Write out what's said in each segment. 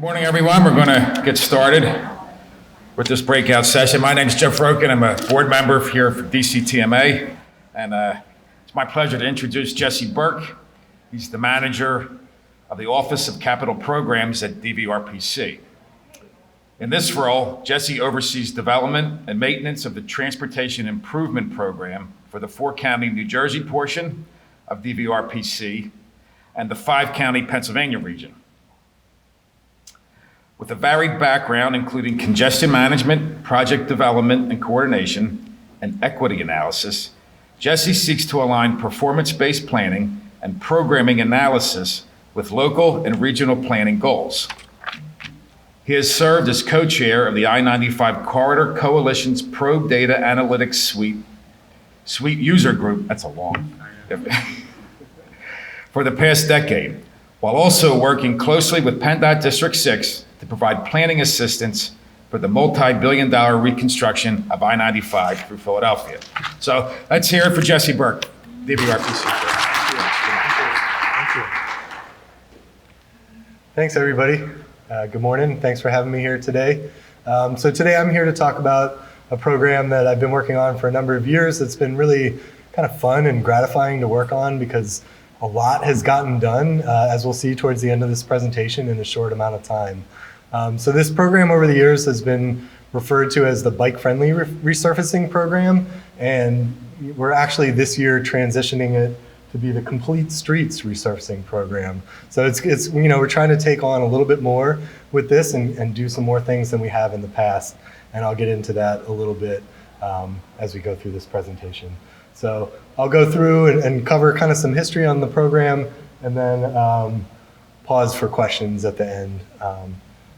Good morning, everyone. We're going to get started with this breakout session. My name is Jeff Roken. I'm a board member here for DCTMA, and it's my pleasure to introduce Jesse Buerk. He's the manager of the Office of Capital Programs at DVRPC. In this role, Jesse oversees development and maintenance of the Transportation Improvement Program for the four-county New Jersey portion of DVRPC and the five-county Pennsylvania region. With a varied background, including congestion management, project development and coordination, and equity analysis, Jesse seeks to align performance-based planning and programming analysis with local and regional planning goals. He has served as co-chair of the I-95 Corridor Coalition's Probe Data Analytics Suite User Group, that's a long, for the past decade, while also working closely with PennDOT District 6 to provide planning assistance for the multi-billion-dollar reconstruction of I-95 through Philadelphia. So let's hear it for Jesse Buerk, DVRPC. Thank you. Thanks, everybody. Good morning. Thanks for having me here today. So today I'm here to talk about a program that I've been working on for a number of years. It's been really kind of fun and gratifying to work on because a lot has gotten done, as we'll see towards the end of this presentation, in a short amount of time. So this program over the years has been referred to as the bike-friendly resurfacing program, and we're actually this year transitioning it to be the complete streets resurfacing program. So it's we're trying to take on a little bit more with this and do some more things than we have in the past, and I'll get into that a little bit as we go through this presentation. So I'll go through and cover kind of some history on the program, and then pause for questions at the end.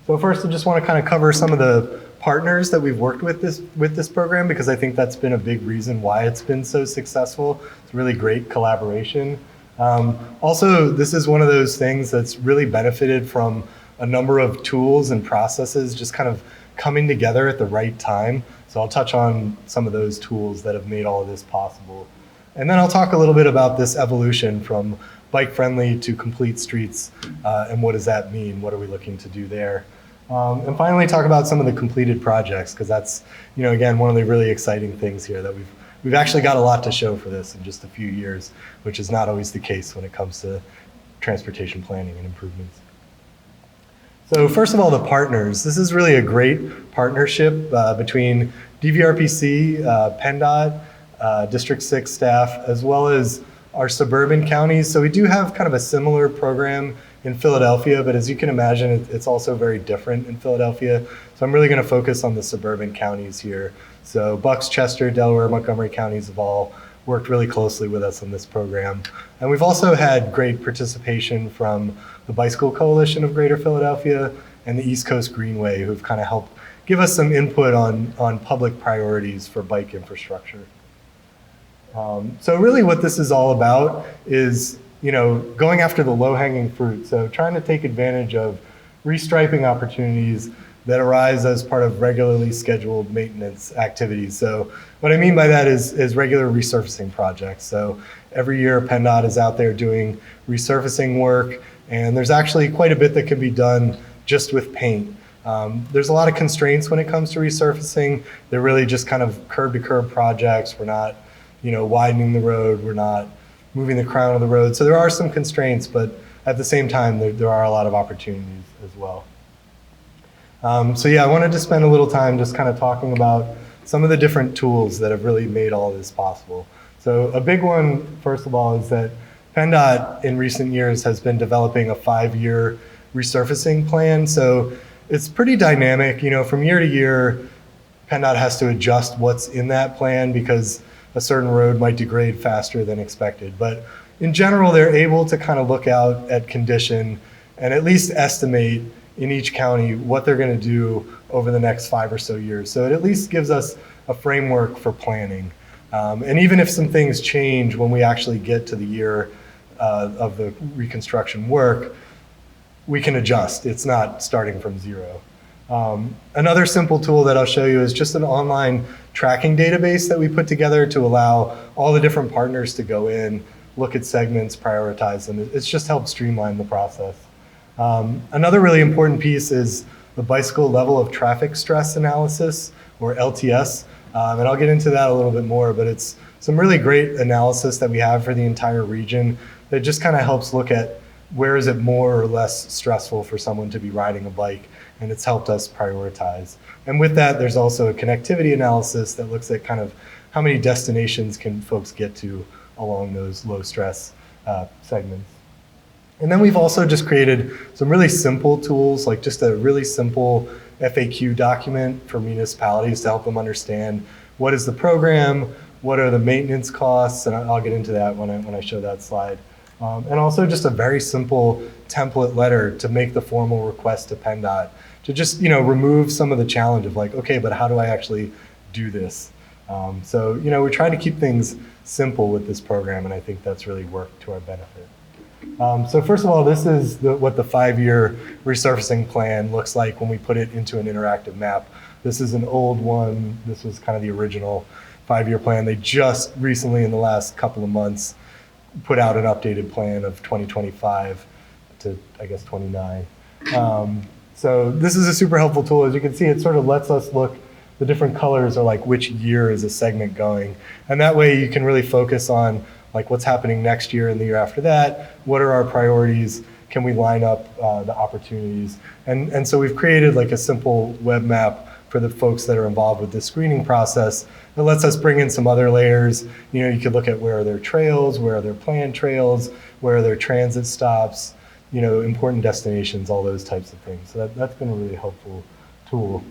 So first, I just want to kind of cover some of the partners that we've worked with this program, because I think that's been a big reason why it's been so successful. It's really great collaboration. Also, this is one of those things that's really benefited from a number of tools and processes just kind of coming together at the right time. So I'll touch on some of those tools that have made all of this possible. And then I'll talk a little bit about this evolution from bike-friendly to complete streets, and what does that mean? What are we looking to do there? And finally, talk about some of the completed projects, because that's, again, one of the really exciting things here, that we've actually got a lot to show for this in just a few years, which is not always the case when it comes to transportation planning and improvements. So first of all, the partners. This is really a great partnership between DVRPC, PennDOT, District 6 staff, as well as our suburban counties. So we do have kind of a similar program in Philadelphia, but as you can imagine, it's also very different in Philadelphia. So I'm really going to focus on the suburban counties here. So Bucks, Chester, Delaware, Montgomery counties have all worked really closely with us on this program. And we've also had great participation from the Bicycle Coalition of Greater Philadelphia and the East Coast Greenway, who've kind of helped give us some input on public priorities for bike infrastructure. So really what this is all about is, going after the low-hanging fruit. So trying to take advantage of restriping opportunities that arise as part of regularly scheduled maintenance activities. So what I mean by that is regular resurfacing projects. So every year PennDOT is out there doing resurfacing work, and there's actually quite a bit that can be done just with paint. There's a lot of constraints when it comes to resurfacing. They're really just kind of curb-to-curb projects. We're not widening the road, we're not moving the crown of the road. So there are some constraints, but at the same time, there are a lot of opportunities as well. So yeah, I wanted to spend a little time just kind of talking about some of the different tools that have really made all of this possible. So a big one, first of all, is that PennDOT in recent years has been developing a 5-year resurfacing plan. So it's pretty dynamic. From year to year, PennDOT has to adjust what's in that plan because a certain road might degrade faster than expected. But in general, they're able to kind of look out at condition and at least estimate in each county what they're going to do over the next 5 or so years. So it at least gives us a framework for planning. And even if some things change when we actually get to the year of the reconstruction work, we can adjust. It's not starting from zero. Another simple tool that I'll show you is just an online tracking database that we put together to allow all the different partners to go in, look at segments, prioritize them. It's just helped streamline the process. Another really important piece is the bicycle level of traffic stress analysis, or LTS. And I'll get into that a little bit more, but it's some really great analysis that we have for the entire region that just kind of helps look at where is it more or less stressful for someone to be riding a bike, and it's helped us prioritize. And with that, there's also a connectivity analysis that looks at kind of how many destinations can folks get to along those low stress segments. And then we've also just created some really simple tools, like just a really simple FAQ document for municipalities to help them understand what is the program, what are the maintenance costs, and I'll get into that when I show that slide. And also just a very simple template letter to make the formal request to PennDOT to just remove some of the challenge of like, okay, but how do I actually do this? So we're trying to keep things simple with this program, and I think that's really worked to our benefit. So first of all, this is what the 5-year resurfacing plan looks like when we put it into an interactive map. This is an old one. This was kind of the original 5-year plan. They just recently, in the last couple of months, put out an updated plan of 2025 to, I guess, 29. So this is a super helpful tool. As you can see, it sort of lets us look, the different colors are like which year is a segment going. And that way you can really focus on like what's happening next year and the year after that. What are our priorities? Can we line up the opportunities? And so we've created like a simple web map for the folks that are involved with this screening process. It lets us bring in some other layers. You could look at where are their trails, where are their planned trails, where are their transit stops, important destinations, all those types of things. So that's been a really helpful tool.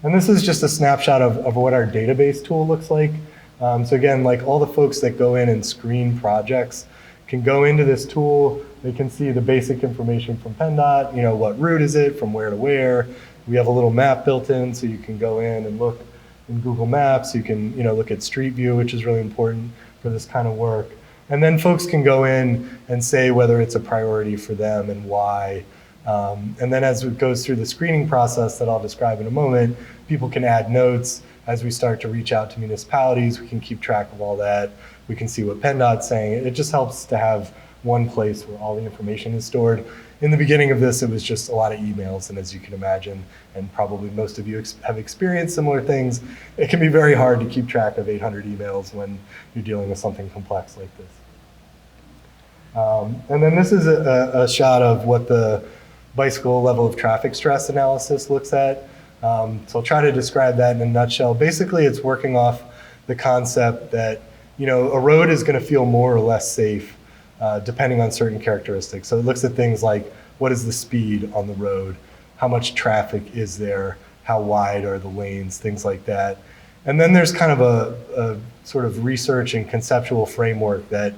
And this is just a snapshot of what our database tool looks like. So again, like all the folks that go in and screen projects can go into this tool. They can see the basic information from PennDOT, what route is it, from where to where. We have a little map built in, so you can go in and look in Google Maps. You can look at Street View, which is really important for this kind of work. And then folks can go in and say whether it's a priority for them and why. And then as it goes through the screening process that I'll describe in a moment, people can add notes. As we start to reach out to municipalities, we can keep track of all that. We can see what PennDOT's saying. It just helps to have one place where all the information is stored. In the beginning of this, it was just a lot of emails, and as you can imagine, and probably most of you have experienced similar things, it can be very hard to keep track of 800 emails when you're dealing with something complex like this. And then this is a shot of what the bicycle level of traffic stress analysis looks at. So I'll try to describe that in a nutshell. Basically, it's working off the concept that a road is going to feel more or less safe depending on certain characteristics. So it looks at things like what is the speed on the road, how much traffic is there, how wide are the lanes, things like that. And then there's kind of a sort of research and conceptual framework that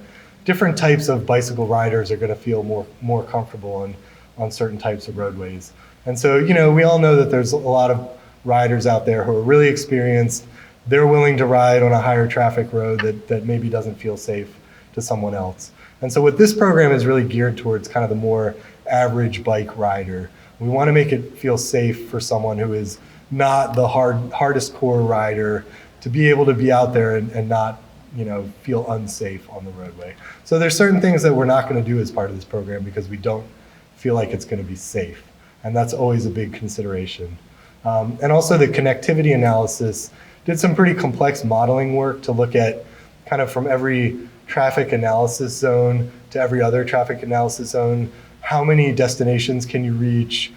different types of bicycle riders are going to feel more comfortable on certain types of roadways. And so, we all know that there's a lot of riders out there who are really experienced. They're willing to ride on a higher traffic road that maybe doesn't feel safe to someone else. And so what this program is really geared towards kind of the more average bike rider. We want to make it feel safe for someone who is not the hardest core rider to be able to be out there and not feel unsafe on the roadway. So there's certain things that we're not going to do as part of this program because we don't feel like it's going to be safe. And that's always a big consideration. And also the connectivity analysis did some pretty complex modeling work to look at kind of from every traffic analysis zone to every other traffic analysis zone, how many destinations can you reach,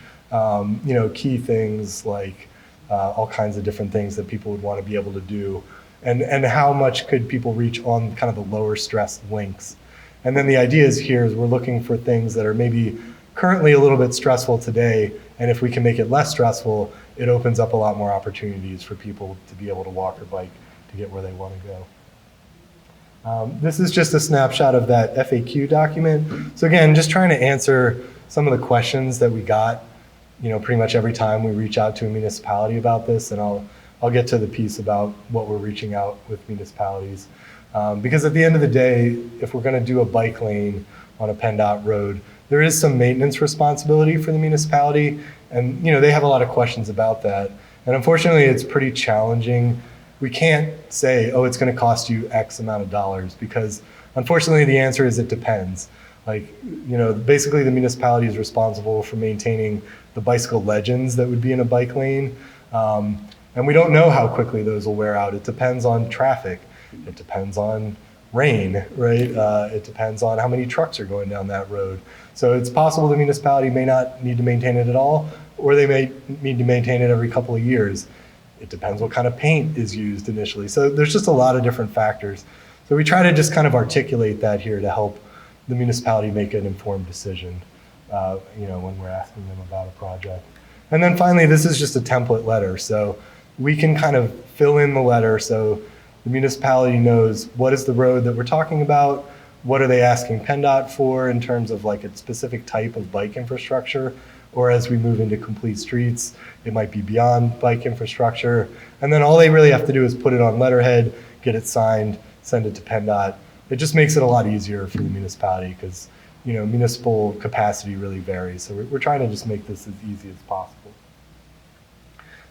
key things like all kinds of different things that people would want to be able to do, and how much could people reach on kind of the lower stress links. And then the idea is here is we're looking for things that are maybe currently a little bit stressful today, and if we can make it less stressful, it opens up a lot more opportunities for people to be able to walk or bike to get where they want to go. This is just a snapshot of that FAQ document. So again, just trying to answer some of the questions that we got, pretty much every time we reach out to a municipality about this, and I'll get to the piece about what we're reaching out with municipalities. Because at the end of the day, if we're going to do a bike lane on a PennDOT road, there is some maintenance responsibility for the municipality, and they have a lot of questions about that. And unfortunately, it's pretty challenging. We can't say, oh, it's going to cost you X amount of dollars, because unfortunately the answer is it depends. Basically the municipality is responsible for maintaining the bicycle legends that would be in a bike lane. And we don't know how quickly those will wear out. It depends on traffic. It depends on rain, right? It depends on how many trucks are going down that road. So it's possible the municipality may not need to maintain it at all, or they may need to maintain it every couple of years. It depends what kind of paint is used initially. So there's just a lot of different factors. So we try to just kind of articulate that here to help the municipality make an informed decision, when we're asking them about a project. And then finally, this is just a template letter. So we can kind of fill in the letter so the municipality knows what is the road that we're talking about, what are they asking PennDOT for in terms of like a specific type of bike infrastructure, or as we move into complete streets, it might be beyond bike infrastructure. And then all they really have to do is put it on letterhead, get it signed, send it to PennDOT. It just makes it a lot easier for the municipality because municipal capacity really varies. So we're trying to just make this as easy as possible.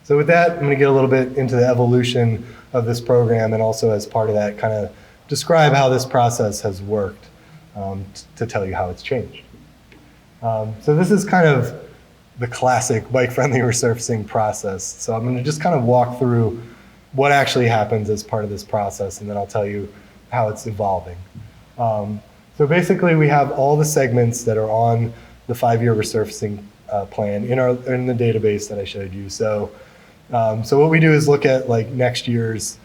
So with that, I'm going to get a little bit into the evolution of this program and also as part of that kind of describe how this process has worked to tell you how it's changed. So this is kind of the classic bike-friendly resurfacing process. So I'm going to just kind of walk through what actually happens as part of this process, and then I'll tell you how it's evolving. So basically, we have all the segments that are on the 5-year resurfacing plan in the database that I showed you. So what we do is look at like next year's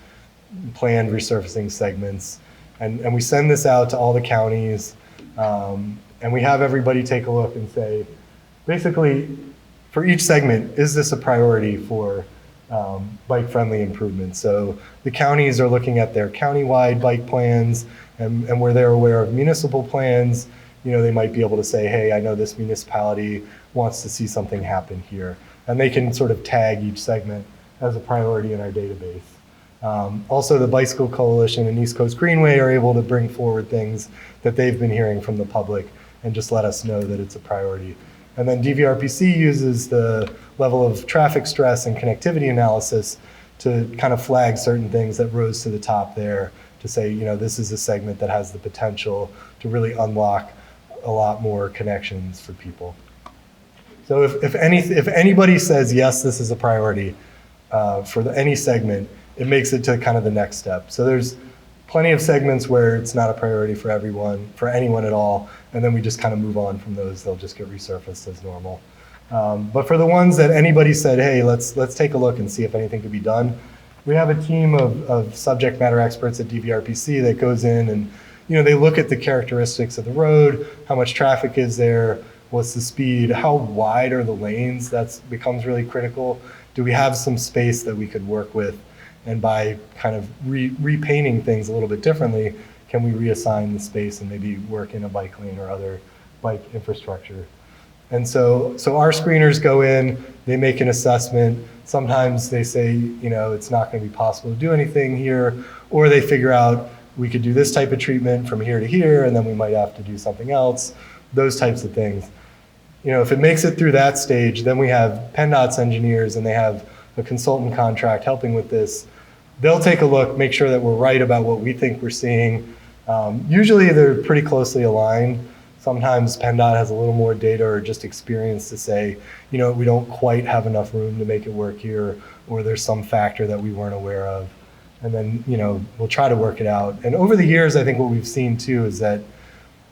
planned resurfacing segments, and we send this out to all the counties, and we have everybody take a look and say, basically, for each segment, is this a priority for bike-friendly improvements? So the counties are looking at their county-wide bike plans, and where they're aware of municipal plans, they might be able to say, hey, I know this municipality wants to see something happen here. And they can sort of tag each segment as a priority in our database. Also, the Bicycle Coalition and East Coast Greenway are able to bring forward things that they've been hearing from the public and just let us know that it's a priority. And then DVRPC uses the level of traffic stress and connectivity analysis to kind of flag certain things that rose to the top there to say, this is a segment that has the potential to really unlock a lot more connections for people. So if anybody says, yes, this is a priority for any segment, it makes it to kind of the next step. So there's plenty of segments where it's not a priority for everyone, for anyone at all, and then we just kind of move on from those. They'll just get resurfaced as normal. But for the ones that anybody said, hey, let's take a look and see if anything could be done, we have a team of subject matter experts at DVRPC that goes in and they look at the characteristics of the road, how much traffic is there, what's the speed, how wide are the lanes, that becomes really critical. Do we have some space that we could work with? And by kind of repainting things a little bit differently, can we reassign the space and maybe work in a bike lane or other bike infrastructure? And so our screeners go in, they make an assessment. Sometimes they say, it's not going to be possible to do anything here, or they figure out we could do this type of treatment from here to here, and then we might have to do something else, those types of things. If it makes it through that stage, then we have PennDOT's engineers, and they have a consultant contract helping with this. They'll take a look, make sure that we're right about what we think we're seeing. Usually they're pretty closely aligned. Sometimes PennDOT has a little more data or just experience to say, we don't quite have enough room to make it work here, or there's some factor that we weren't aware of. And then, we'll try to work it out. And over the years, I think what we've seen too is that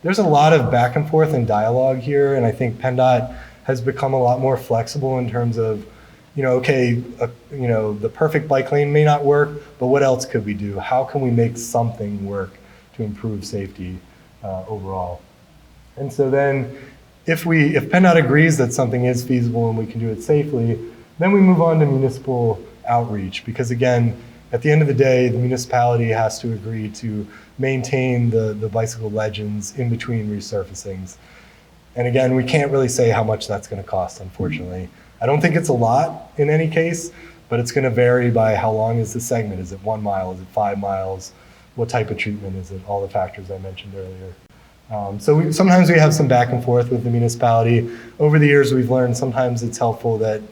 there's a lot of back and forth and dialogue here. And I think PennDOT has become a lot more flexible in terms of, the perfect bike lane may not work, but what else could we do? How can we make something work to improve safety overall? And so then if PennDOT agrees that something is feasible and we can do it safely, then we move on to municipal outreach, because again, at the end of the day, the municipality has to agree to maintain the bicycle legends in between resurfacings. And again, we can't really say how much that's going to cost, unfortunately. I don't think it's a lot in any case, but it's going to vary by how long is the segment. Is it 1 mile? Is it 5 miles? What type of treatment is it? All the factors I mentioned earlier. Sometimes we have some back and forth with the municipality. Over the years, we've learned sometimes it's helpful that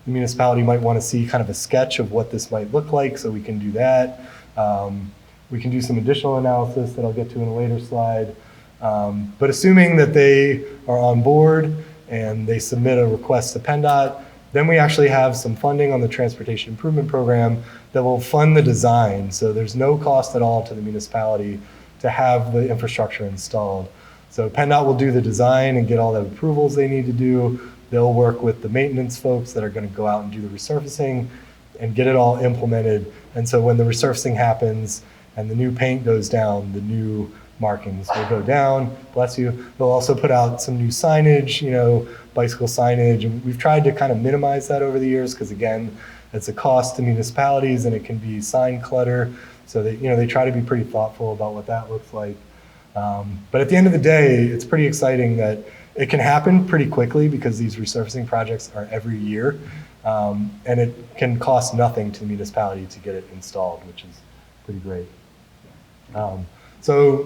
the municipality might want to see kind of a sketch of what this might look like, so we can do that. We can do some additional analysis that I'll get to in a later slide. But assuming that they are on board and they submit a request to PennDOT, then we actually have some funding on the Transportation Improvement Program that will fund the design. So there's no cost at all to the municipality to have the infrastructure installed. So PennDOT will do the design and get all the approvals they need to do. They'll work with the maintenance folks that are going to go out and do the resurfacing and get it all implemented. And so when the resurfacing happens and the new paint goes down, the new markings will go down, bless you. They'll also put out some new signage, bicycle signage. And we've tried to kind of minimize that over the years because, again, it's a cost to municipalities and it can be sign clutter. So they try to be pretty thoughtful about what that looks like. But at the end of the day, it's pretty exciting that it can happen pretty quickly because these resurfacing projects are every year. And it can cost nothing to the municipality to get it installed, which is pretty great. So,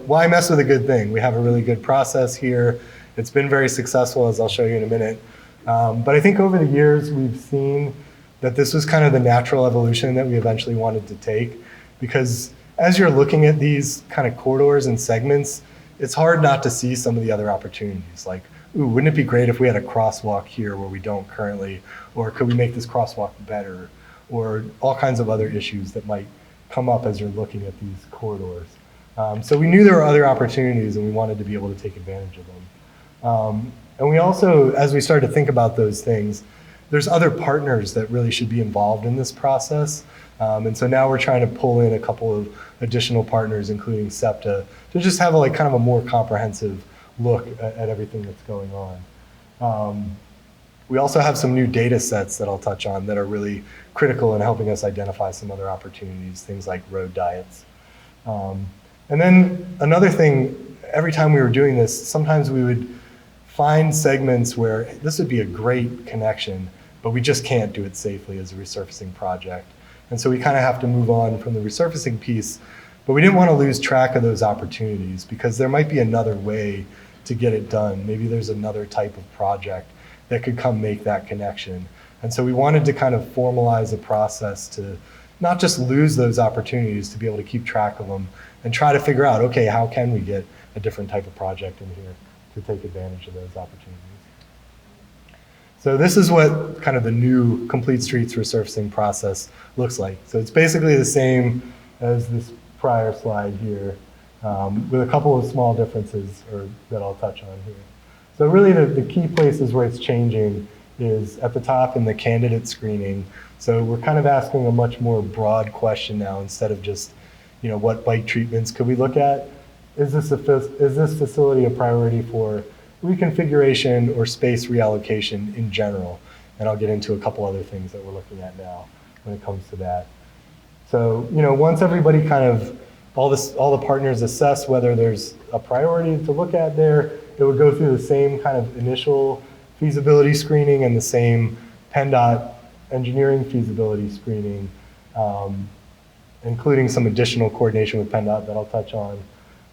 why mess with a good thing? We have a really good process here. It's been very successful, as I'll show you in a minute. But I think over the years, we've seen that this was kind of the natural evolution that we eventually wanted to take. Because as you're looking at these kind of corridors and segments, it's hard not to see some of the other opportunities. Like, ooh, wouldn't it be great if we had a crosswalk here where we don't currently? Or could we make this crosswalk better? Or all kinds of other issues that might come up as you're looking at these corridors. So we knew there were other opportunities and we wanted to be able to take advantage of them. And we also, as we started to think about those things, there's other partners that really should be involved in this process. And so now we're trying to pull in a couple of additional partners, including SEPTA, to just have kind of a more comprehensive look at everything that's going on. We also have some new data sets that I'll touch on that are really critical in helping us identify some other opportunities, things like road diets. And then another thing, every time we were doing this, sometimes we would find segments where this would be a great connection, but we just can't do it safely as a resurfacing project. And so we kind of have to move on from the resurfacing piece, but we didn't want to lose track of those opportunities because there might be another way to get it done. Maybe there's another type of project that could come make that connection. And so we wanted to kind of formalize a process to not just lose those opportunities, to be able to keep track of them and try to figure out, okay, how can we get a different type of project in here to take advantage of those opportunities? So this is what kind of the new Complete Streets resurfacing process looks like. So it's basically the same as this prior slide here, with a couple of small differences that I'll touch on here. So really the key places where it's changing is at the top in the candidate screening. So we're kind of asking a much more broad question now instead of just, what bike treatments could we look at? Is this facility a priority for reconfiguration or space reallocation in general? And I'll get into a couple other things that we're looking at now when it comes to that. So, once everybody all the partners assess whether there's a priority to look at there, it would go through the same kind of initial feasibility screening and the same PennDOT engineering feasibility screening, including some additional coordination with PennDOT that I'll touch on.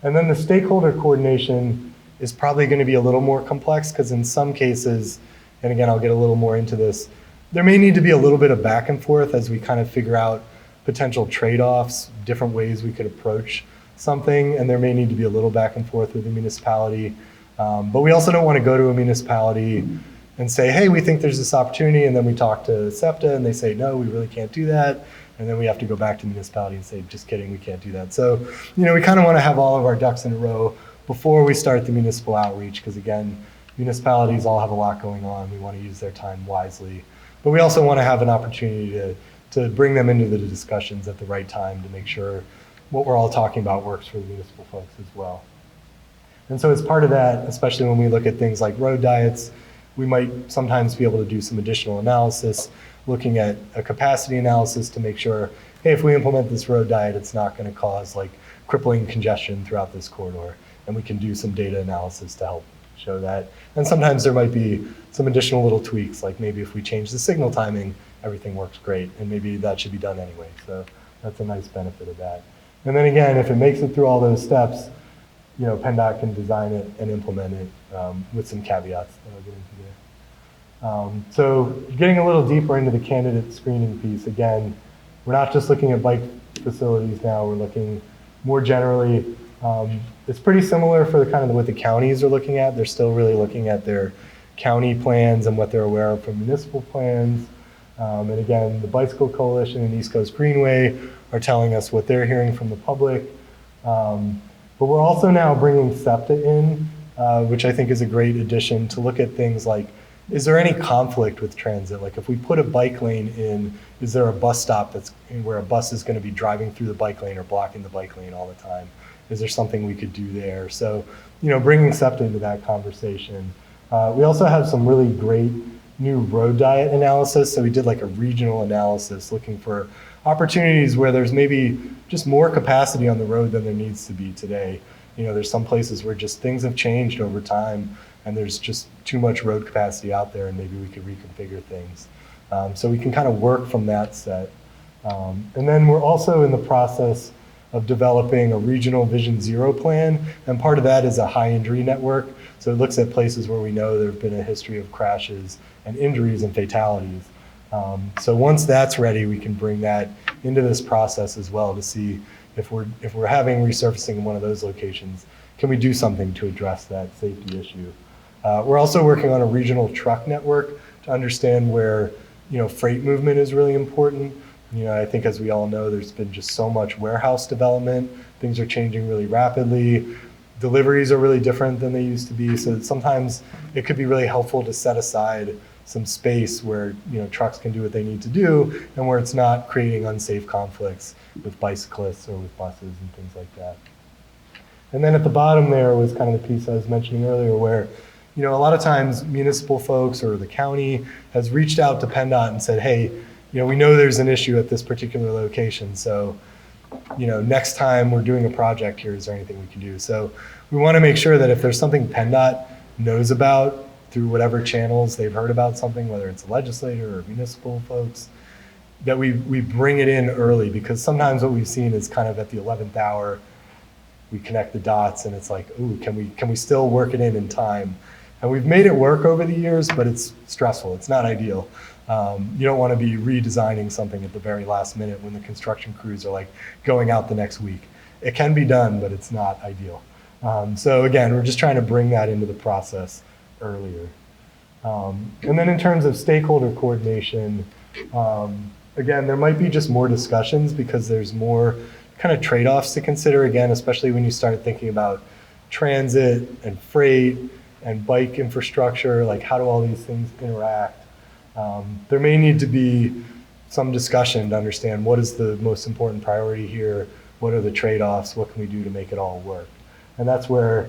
And then the stakeholder coordination is probably going to be a little more complex because in some cases, and again, I'll get a little more into this, there may need to be a little bit of back and forth as we kind of figure out potential trade-offs, different ways we could approach something, and there may need to be a little back and forth with the municipality. But we also don't want to go to a municipality and say, hey, we think there's this opportunity, and then we talk to SEPTA and they say, no, we really can't do that. And then we have to go back to the municipality and say, just kidding, we can't do that. So, we kind of want to have all of our ducks in a row before we start the municipal outreach, because again, municipalities all have a lot going on. We want to use their time wisely. But we also want to have an opportunity to bring them into the discussions at the right time to make sure what we're all talking about works for the municipal folks as well. And so as part of that, especially when we look at things like road diets, we might sometimes be able to do some additional analysis, looking at a capacity analysis to make sure, hey, if we implement this road diet, it's not going to cause crippling congestion throughout this corridor. And we can do some data analysis to help show that. And sometimes there might be some additional little tweaks, like maybe if we change the signal timing, everything works great, and maybe that should be done anyway. So that's a nice benefit of that. And then again, if it makes it through all those steps, PennDOT can design it and implement it with some caveats that I'll get into there. So getting a little deeper into the candidate screening piece, again, we're not just looking at bike facilities now, we're looking more generally It's pretty similar for the kind of what the counties are looking at. They're still really looking at their county plans and what they're aware of from municipal plans. And again, the Bicycle Coalition and East Coast Greenway are telling us what they're hearing from the public. But we're also now bringing SEPTA in, which I think is a great addition to look at things like, is there any conflict with transit? Like if we put a bike lane in, is there a bus stop that's where a bus is going to be driving through the bike lane or blocking the bike lane all the time? Is there something we could do there? So, bringing SEPTA into that conversation. We also have some really great new road diet analysis. So we did like a regional analysis looking for opportunities where there's maybe just more capacity on the road than there needs to be today. There's some places where just things have changed over time and there's just too much road capacity out there and maybe we could reconfigure things. So we can kind of work from that set. And then we're also in the process of developing a regional Vision Zero plan. And part of that is a high injury network. So it looks at places where we know there have been a history of crashes and injuries and fatalities. So once that's ready, we can bring that into this process as well to see if we're having resurfacing in one of those locations, can we do something to address that safety issue? We're also working on a regional truck network to understand where freight movement is really important. I think as we all know, there's been just so much warehouse development. Things are changing really rapidly. Deliveries are really different than they used to be. So sometimes it could be really helpful to set aside some space where trucks can do what they need to do and where it's not creating unsafe conflicts with bicyclists or with buses and things like that. And then at the bottom there was kind of the piece I was mentioning earlier where a lot of times municipal folks or the county has reached out to PennDOT and said, hey, we know there's an issue at this particular location. So, next time we're doing a project here, is there anything we can do? So we want to make sure that if there's something PennDOT knows about through whatever channels they've heard about something, whether it's a legislator or municipal folks, that we bring it in early, because sometimes what we've seen is kind of at the 11th hour, we connect the dots and it's like, ooh, can we still work it in time? And we've made it work over the years, but it's stressful. It's not ideal. You don't want to be redesigning something at the very last minute when the construction crews are like going out the next week. It can be done, but it's not ideal. So again, we're just trying to bring that into the process earlier. And then in terms of stakeholder coordination, again, there might be just more discussions because there's more kind of trade-offs to consider, again, especially when you start thinking about transit and freight and bike infrastructure, like how do all these things interact? There may need to be some discussion to understand what is the most important priority here, what are the trade-offs, what can we do to make it all work? And that's where,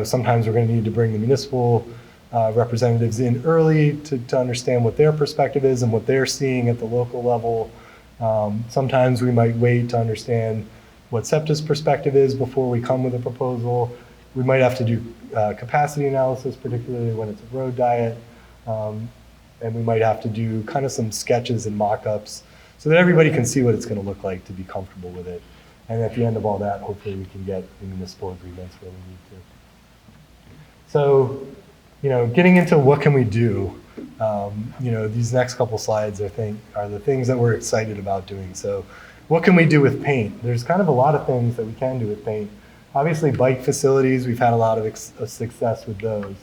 sometimes we're going to need to bring the municipal representatives in early to understand what their perspective is and what they're seeing at the local level. Sometimes we might wait to understand what SEPTA's perspective is before we come with a proposal. We might have to do capacity analysis, particularly when it's a road diet. And we might have to do kind of some sketches and mock-ups so that everybody can see what it's going to look like to be comfortable with it. And at the end of all that, hopefully we can get the municipal agreements where we need to. So, getting into what can we do, these next couple slides, I think, are the things that we're excited about doing. So what can we do with paint? There's kind of a lot of things that we can do with paint. Obviously, bike facilities, we've had a lot of success with those.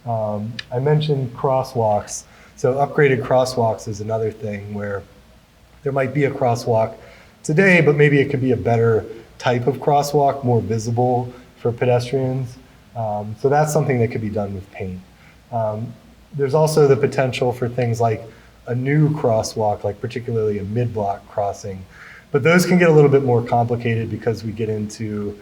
I mentioned crosswalks. So upgraded crosswalks is another thing where there might be a crosswalk today, but maybe it could be a better type of crosswalk, more visible for pedestrians. So that's something that could be done with paint. There's also the potential for things like a new crosswalk, like particularly a mid-block crossing. But those can get a little bit more complicated because we get into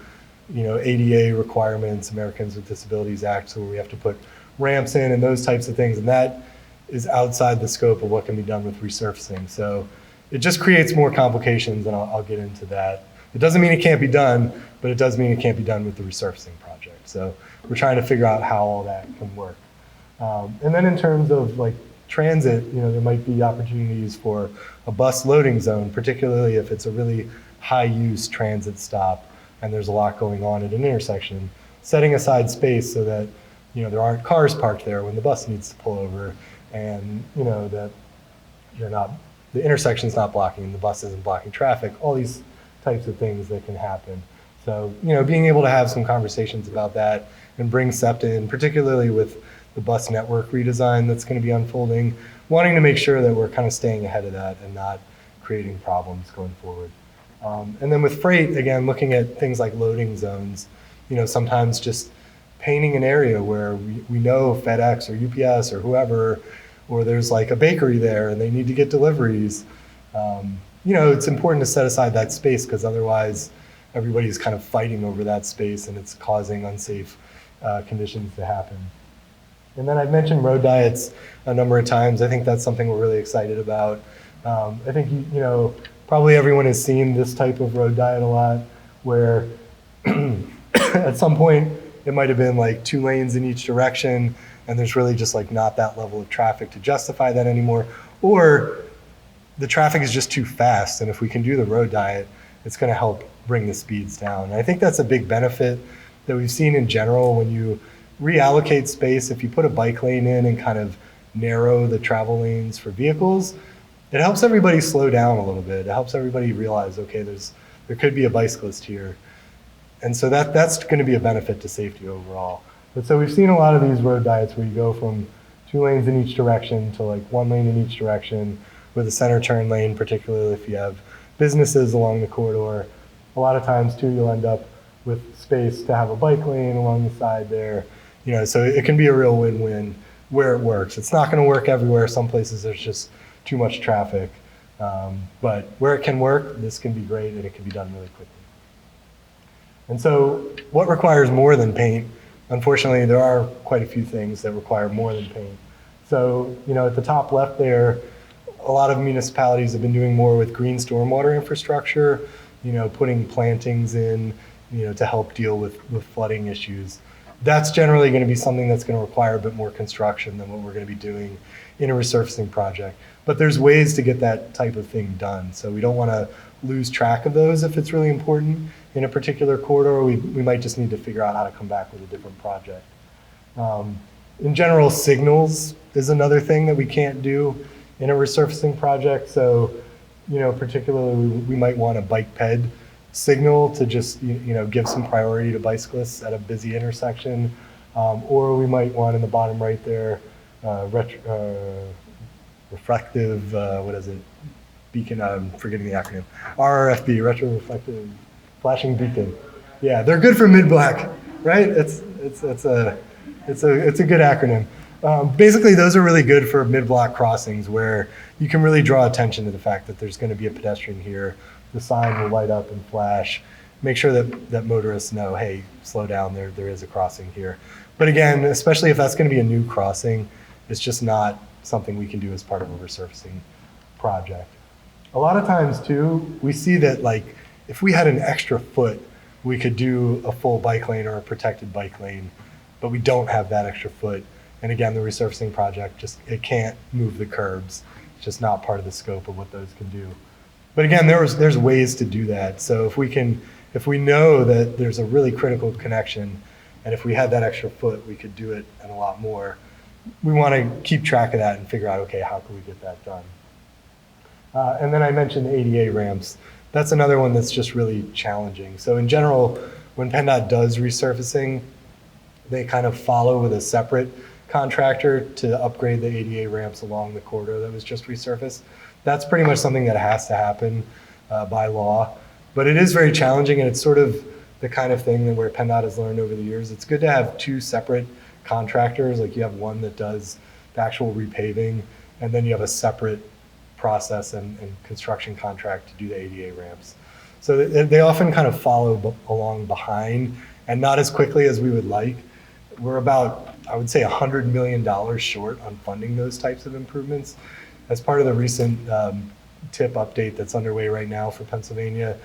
ADA requirements, Americans with Disabilities Act, so we have to put ramps in and those types of things. And that is outside the scope of what can be done with resurfacing. So it just creates more complications, and I'll get into that. It doesn't mean it can't be done, but it does mean it can't be done with the resurfacing project. So we're trying to figure out how all that can work. And then in terms of like transit, there might be opportunities for a bus loading zone, particularly if it's a really high-use transit stop and there's a lot going on at an intersection, setting aside space so that there aren't cars parked there when the bus needs to pull over, and that the intersection's not blocking and the bus isn't blocking traffic, all these types of things that can happen. So, being able to have some conversations about that and bring SEPTA in, particularly with the bus network redesign that's going to be unfolding, wanting to make sure that we're kind of staying ahead of that and not creating problems going forward. And then with freight, again, looking at things like loading zones, sometimes just painting an area where we know FedEx or UPS or whoever, or there's like a bakery there and they need to get deliveries. It's important to set aside that space because otherwise everybody's kind of fighting over that space and it's causing unsafe conditions to happen. And then I've mentioned road diets a number of times. I think that's something we're really excited about. I think, probably everyone has seen this type of road diet a lot where at some point it might have been like 2 lanes in each direction and there's really just like not that level of traffic to justify that anymore. Or the traffic is just too fast, and if we can do the road diet, it's going to help bring the speeds down. And I think that's a big benefit that we've seen in general when you reallocate space. If you put a bike lane in and kind of narrow the travel lanes for vehicles, it helps everybody slow down a little bit. It helps everybody realize, okay, there could be a bicyclist here. And so that's going to be a benefit to safety overall. But so we've seen a lot of these road diets where you go from 2 lanes in each direction to like 1 lane in each direction with a center turn lane, particularly if you have businesses along the corridor. A lot of times too, you'll end up with space to have a bike lane along the side there. So it can be a real win-win where it works. It's not going to work everywhere. Some places there's just too much traffic. But where it can work, this can be great and it can be done really quickly. And so what requires more than paint? Unfortunately, there are quite a few things that require more than paint. So, at the top left there, a lot of municipalities have been doing more with green stormwater infrastructure, putting plantings in, to help deal with flooding issues. That's generally going to be something that's going to require a bit more construction than what we're going to be doing in a resurfacing project. But there's ways to get that type of thing done. So we don't want to lose track of those if it's really important in a particular corridor. We might just need to figure out how to come back with a different project. In general, signals is another thing that we can't do in a resurfacing project. So, particularly we might want a bike ped signal to just, give some priority to bicyclists at a busy intersection. Or we might want in the bottom right there, reflective, beacon, I'm forgetting the acronym, RRFB, retro-reflective flashing beacon. Yeah, they're good for mid-block, right? It's a good acronym. Basically, those are really good for mid-block crossings where you can really draw attention to the fact that there's going to be a pedestrian here. The sign will light up and flash. Make sure that motorists know, hey, slow down, there is a crossing here. But again, especially if that's going to be a new crossing, it's just not something we can do as part of a resurfacing project. A lot of times too, we see that like if we had an extra foot, we could do a full bike lane or a protected bike lane, but we don't have that extra foot. And again, the resurfacing project it can't move the curbs. It's just not part of the scope of what those can do. But again, there's ways to do that. So if we know that there's a really critical connection, and if we had that extra foot, we could do it and a lot more. We want to keep track of that and figure out, okay, how can we get that done? And then I mentioned ADA ramps. That's another one that's just really challenging. So in general, when PennDOT does resurfacing, they kind of follow with a separate contractor to upgrade the ADA ramps along the corridor that was just resurfaced. That's pretty much something that has to happen by law. But it is very challenging, and it's sort of the kind of thing that where PennDOT has learned over the years. It's good to have 2 separate contractors. Like you have one that does the actual repaving, and then you have a separate process and construction contract to do the ADA ramps. So they often kind of follow along behind and not as quickly as we would like. We're about, I would say, $100 million short on funding those types of improvements. As part of the recent TIP update that's underway right now for Pennsylvania,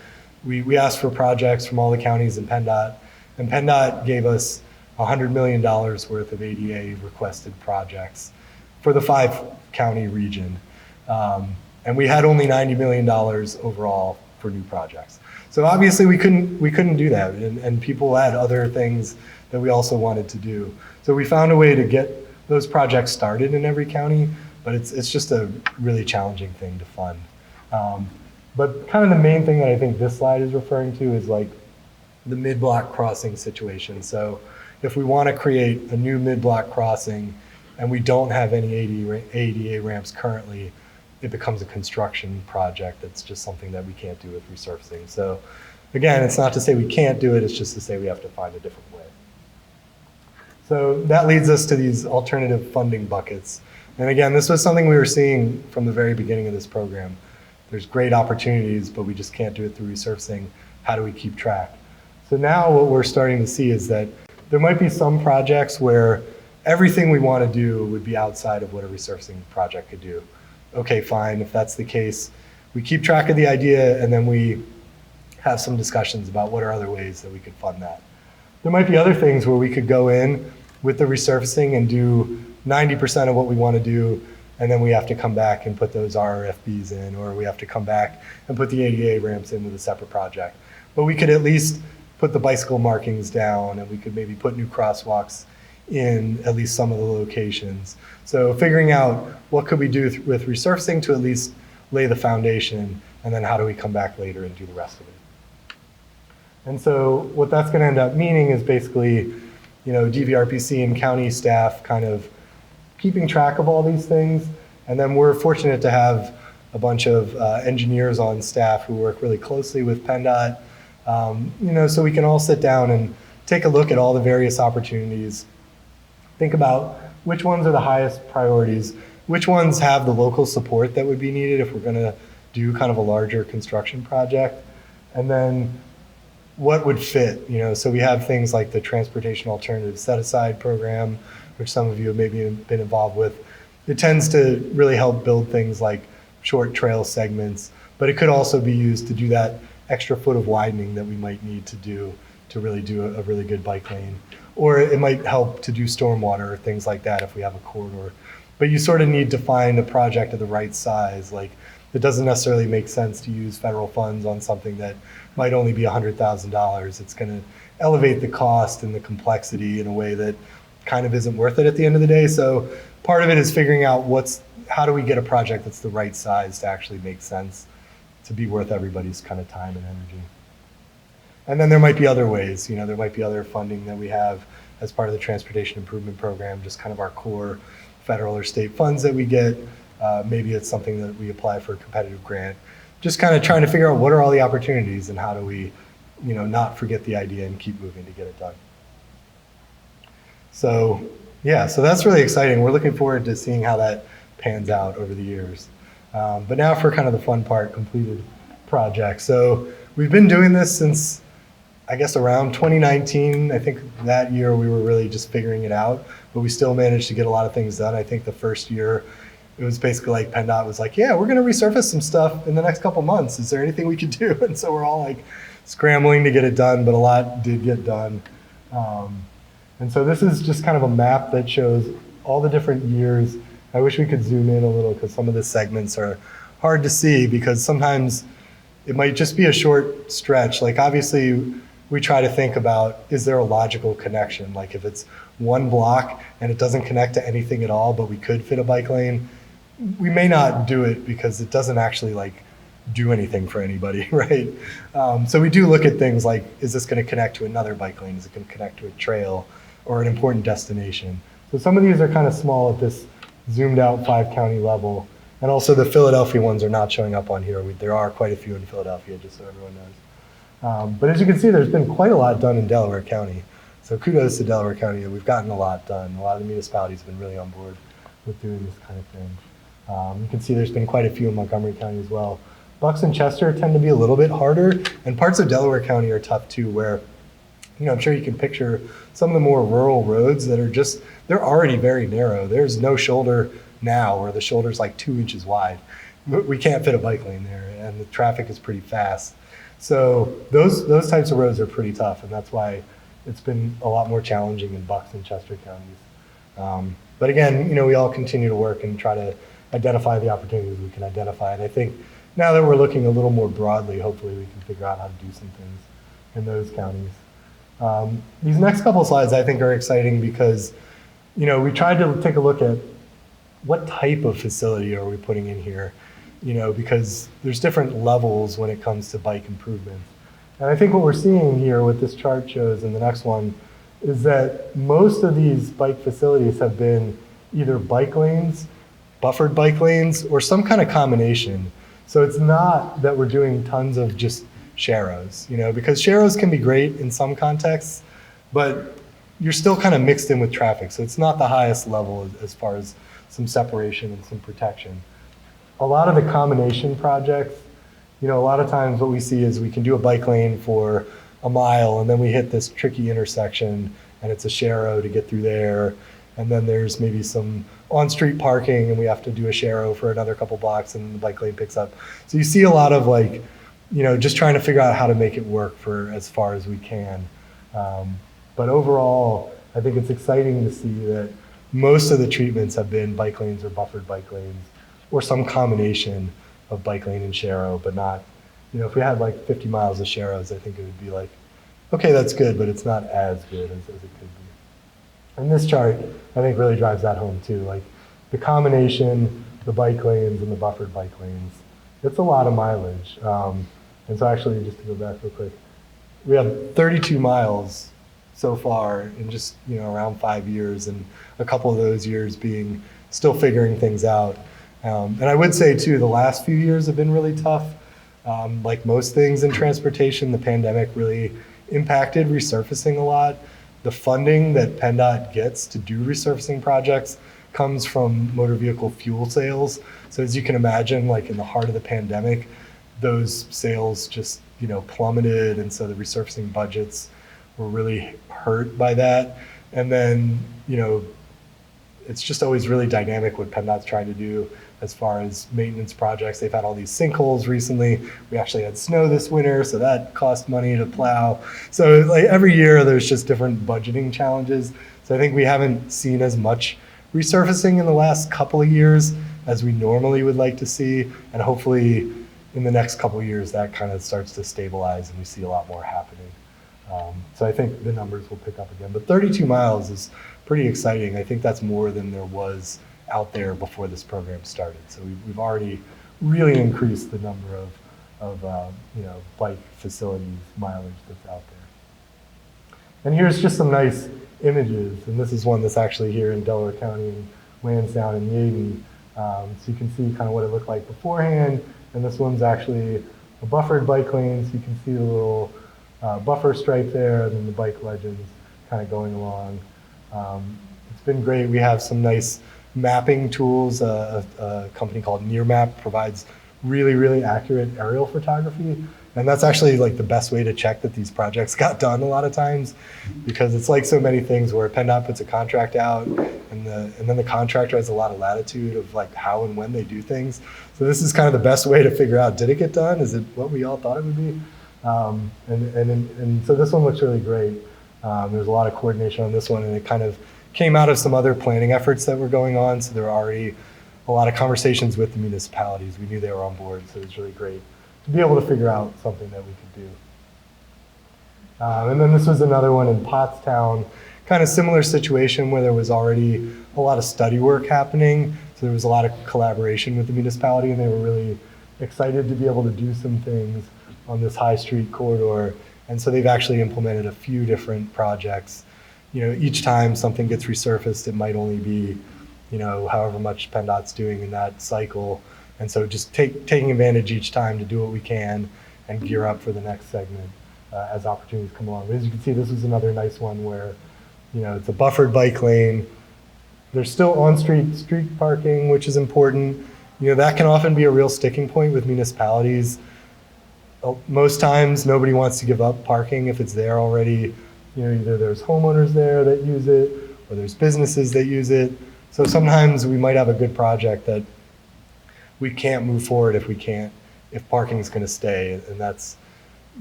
we asked for projects from all the counties in PennDOT, and PennDOT gave us $100 million worth of ADA requested projects for the 5-county region. And we had only $90 million overall for new projects. So obviously we couldn't do that, and people had other things that we also wanted to do. So we found a way to get those projects started in every county, but it's just a really challenging thing to fund. But kind of the main thing that I think this slide is referring to is like the mid-block crossing situation. So if we want to create a new mid-block crossing and we don't have any ADA ramps currently, it becomes a construction project. That's just something that we can't do with resurfacing. So again, it's not to say we can't do it, it's just to say we have to find a different way. So that leads us to these alternative funding buckets. And again, this was something we were seeing from the very beginning of this program. There's great opportunities, but we just can't do it through resurfacing. How do we keep track? So now what we're starting to see is that there might be some projects where everything we want to do would be outside of what a resurfacing project could do. Okay, fine, if that's the case, we keep track of the idea and then we have some discussions about what are other ways that we could fund that. There might be other things where we could go in with the resurfacing and do 90% of what we want to do, and then we have to come back and put those RRFBs in, or we have to come back and put the ADA ramps in with a separate project. But we could at least put the bicycle markings down, and we could maybe put new crosswalks in at least some of the locations. So figuring out what could we do with resurfacing to at least lay the foundation, and then how do we come back later and do the rest of it. And so what that's going to end up meaning is basically, DVRPC and county staff kind of keeping track of all these things. And then we're fortunate to have a bunch of engineers on staff who work really closely with PennDOT, so we can all sit down and take a look at all the various opportunities, think about which ones are the highest priorities, which ones have the local support that would be needed if we're going to do kind of a larger construction project, and then what would fit. So we have things like the Transportation Alternative Set-Aside Program, which some of you have maybe been involved with. It tends to really help build things like short trail segments, but it could also be used to do that extra foot of widening that we might need to do to really do a really good bike lane. Or it might help to do stormwater or things like that if we have a corridor. But you sort of need to find a project of the right size. Like, it doesn't necessarily make sense to use federal funds on something that might only be $100,000. It's going to elevate the cost and the complexity in a way that kind of isn't worth it at the end of the day. So part of it is figuring out how do we get a project that's the right size to actually make sense, to be worth everybody's kind of time and energy. And then there might be other ways, there might be other funding that we have as part of the Transportation Improvement Program, just kind of our core federal or state funds that we get. Maybe it's something that we apply for a competitive grant. Just kind of trying to figure out what are all the opportunities and how do we, not forget the idea and keep moving to get it done. So that's really exciting. We're looking forward to seeing how that pans out over the years. But now for kind of the fun part, completed projects. So we've been doing this since, I guess, around 2019. I think that year we were really just figuring it out, but we still managed to get a lot of things done. I think the first year, it was basically like PennDOT was like, yeah, we're going to resurface some stuff in the next couple months. Is there anything we could do? And so we're all like scrambling to get it done, but a lot did get done. And so this is just kind of a map that shows all the different years. I wish we could zoom in a little because some of the segments are hard to see because sometimes it might just be a short stretch. Like obviously we try to think about, is there a logical connection? Like if it's one block and it doesn't connect to anything at all, but we could fit a bike lane, we may not do it because it doesn't actually do anything for anybody, right? So we do look at things like, is this going to connect to another bike lane? Is it going to connect to a trail or an important destination? So some of these are kind of small at this zoomed out 5-county level. And also the Philadelphia ones are not showing up on here. There are quite a few in Philadelphia, just so everyone knows. But as you can see, there's been quite a lot done in Delaware County. So kudos to Delaware County. We've gotten a lot done. A lot of the municipalities have been really on board with doing this kind of thing. You can see there's been quite a few in Montgomery County as well. Bucks and Chester tend to be a little bit harder, and parts of Delaware County are tough too, where I'm sure you can picture some of the more rural roads that are they're already very narrow. There's no shoulder now, or the shoulder's like 2 inches wide. We can't fit a bike lane there, and the traffic is pretty fast. So those types of roads are pretty tough, and that's why it's been a lot more challenging in Bucks and Chester counties. But again, we all continue to work and try to identify the opportunities we can identify. And I think now that we're looking a little more broadly, hopefully we can figure out how to do some things in those counties. These next couple of slides I think are exciting because, we tried to take a look at what type of facility are we putting in here, because there's different levels when it comes to bike improvements. And I think what we're seeing here, what this chart shows in the next one, is that most of these bike facilities have been either bike lanes, buffered bike lanes, or some kind of combination. So it's not that we're doing tons of just sharrows, because sharrows can be great in some contexts, but you're still kind of mixed in with traffic. So it's not the highest level as far as some separation and some protection. A lot of the combination projects, a lot of times what we see is we can do a bike lane for a mile, and then we hit this tricky intersection, and it's a sharrow to get through there. And then there's maybe some on-street parking, and we have to do a sharrow for another couple blocks, and the bike lane picks up. So you see a lot of just trying to figure out how to make it work for as far as we can. But overall, I think it's exciting to see that most of the treatments have been bike lanes or buffered bike lanes, or some combination of bike lane and sharrow, but not, if we had 50 miles of sharrows, I think it would be okay, that's good, but it's not as good as it could be. And this chart, I think, really drives that home too. The combination, the bike lanes and the buffered bike lanes, it's a lot of mileage. And so actually, just to go back real quick, we have 32 miles so far in just, around 5 years, and a couple of those years being still figuring things out. And I would say too, the last few years have been really tough. Like most things in transportation, the pandemic really impacted resurfacing a lot. The funding that PennDOT gets to do resurfacing projects comes from motor vehicle fuel sales. So as you can imagine, in the heart of the pandemic, those sales just, plummeted. And so the resurfacing budgets were really hurt by that. And then, it's just always really dynamic what PennDOT's trying to do as far as maintenance projects. They've had all these sinkholes recently. We actually had snow this winter, so that cost money to plow. So every year there's just different budgeting challenges. So I think we haven't seen as much resurfacing in the last couple of years as we normally would like to see. And hopefully in the next couple of years that kind of starts to stabilize and we see a lot more happening. So I think the numbers will pick up again. But 32 miles is pretty exciting. I think that's more than there was out there before this program started. So we've already really increased the number of bike facilities mileage that's out there. And here's just some nice images. And this is one that's actually here in Delaware County and Lansdowne and Yeadon. So you can see kind of what it looked like beforehand. And this one's actually a buffered bike lane. So you can see the little buffer stripe there, and then the bike legends kind of going along. It's been great. We have some nice mapping tools. A company called NearMap provides really, really accurate aerial photography. And that's actually the best way to check that these projects got done a lot of times, because it's like so many things where PennDOT puts a contract out and then the contractor has a lot of latitude of how and when they do things. So this is kind of the best way to figure out, did it get done? Is it what we all thought it would be? And so this one looks really great. There's a lot of coordination on this one, and it kind of came out of some other planning efforts that were going on. So there were already a lot of conversations with the municipalities. We knew they were on board, so it was really great to be able to figure out something that we could do. And then this was another one in Pottstown, kind of similar situation where there was already a lot of study work happening. So there was a lot of collaboration with the municipality, and they were really excited to be able to do some things on this high street corridor. And so they've actually implemented a few different projects. Each time something gets resurfaced, it might only be, however much PennDOT's doing in that cycle. And so just taking advantage each time to do what we can and gear up for the next segment as opportunities come along. But as you can see, this is another nice one where, it's a buffered bike lane. There's still on-street parking, which is important. That can often be a real sticking point with municipalities. Most times nobody wants to give up parking if it's there already. Either there's homeowners there that use it, or there's businesses that use it. So sometimes we might have a good project that we can't move forward if parking is going to stay. And that's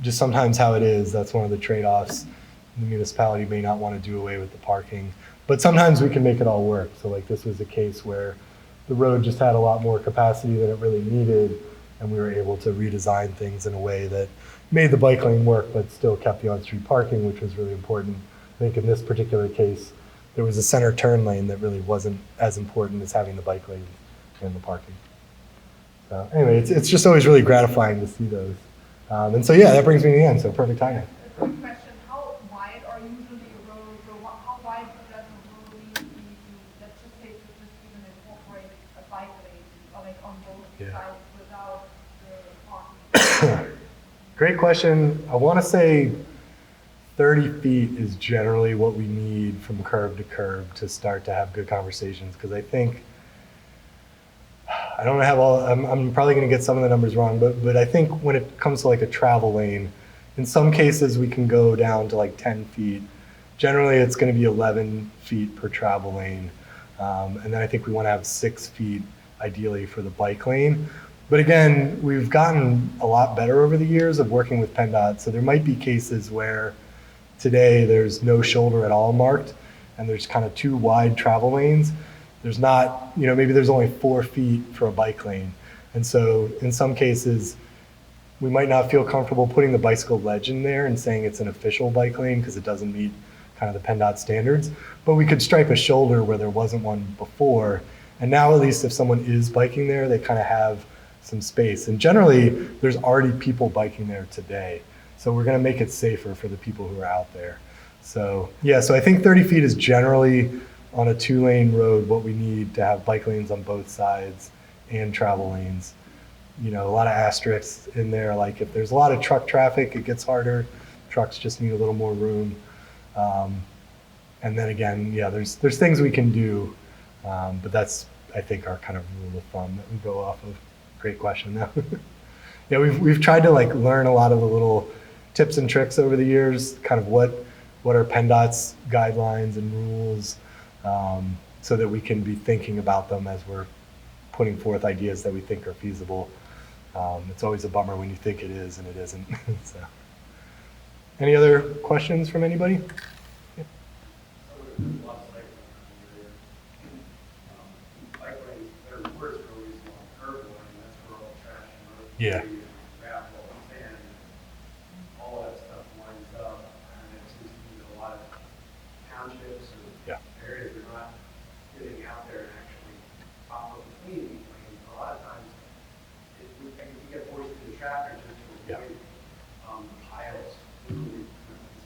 just sometimes how it is. That's one of the trade-offs. The municipality may not want to do away with the parking, but sometimes we can make it all work. So this was a case where the road just had a lot more capacity than it really needed, and we were able to redesign things in a way that made the bike lane work, but still kept the on-street parking, which was really important. I think in this particular case, there was a center turn lane that really wasn't as important as having the bike lane and the parking. So anyway, it's just always really gratifying to see those. And so, yeah, that brings me to the end, so perfect timing. A quick question, how wide are usually roads, or how wide does a road need to be, let's just say, to just even incorporate a bike lane, or like on both sides without the parking? Great question. I want to say 30 feet is generally what we need from curb to curb to start to have good conversations, because I think, I don't have all, I'm probably going to get some of the numbers wrong, but I think when it comes to like a travel lane, in some cases we can go down to like 10 feet. Generally it's going to be 11 feet per travel lane. And then I think we want to have 6 feet ideally for the bike lane. But again, we've gotten a lot better over the years of working with PennDOT. So there might be cases where today there's no shoulder at all marked and there's kind of 2 wide travel lanes. There's not, maybe there's only 4 feet for a bike lane. And so in some cases, we might not feel comfortable putting the bicycle ledge in there and saying it's an official bike lane because it doesn't meet kind of the PennDOT standards. But we could stripe a shoulder where there wasn't one before. And now at least if someone is biking there, they kind of have some space. And generally, there's already people biking there today. So we're going to make it safer for the people who are out there. So yeah, so I think 30 feet is generally on a 2-lane road what we need to have bike lanes on both sides and travel lanes. A lot of asterisks in there, like if there's a lot of truck traffic, it gets harder. Trucks just need a little more room. And then again, yeah, there's things we can do, but that's, I think, our kind of rule of thumb that we go off of. Great question though. Yeah, we've tried to like learn a lot of the little tips and tricks over the years, kind of what are PennDOT's guidelines and rules, so that we can be thinking about them as we're putting forth ideas that we think are feasible. It's always a bummer when you think it is and it isn't. So, any other questions from anybody? Yeah. Yeah. All that stuff lines up, and it seems to be a lot of townships and areas are not getting out there and actually properly cleaning these lanes. A lot of times, you get forced into traffic just to avoid piles, literally, in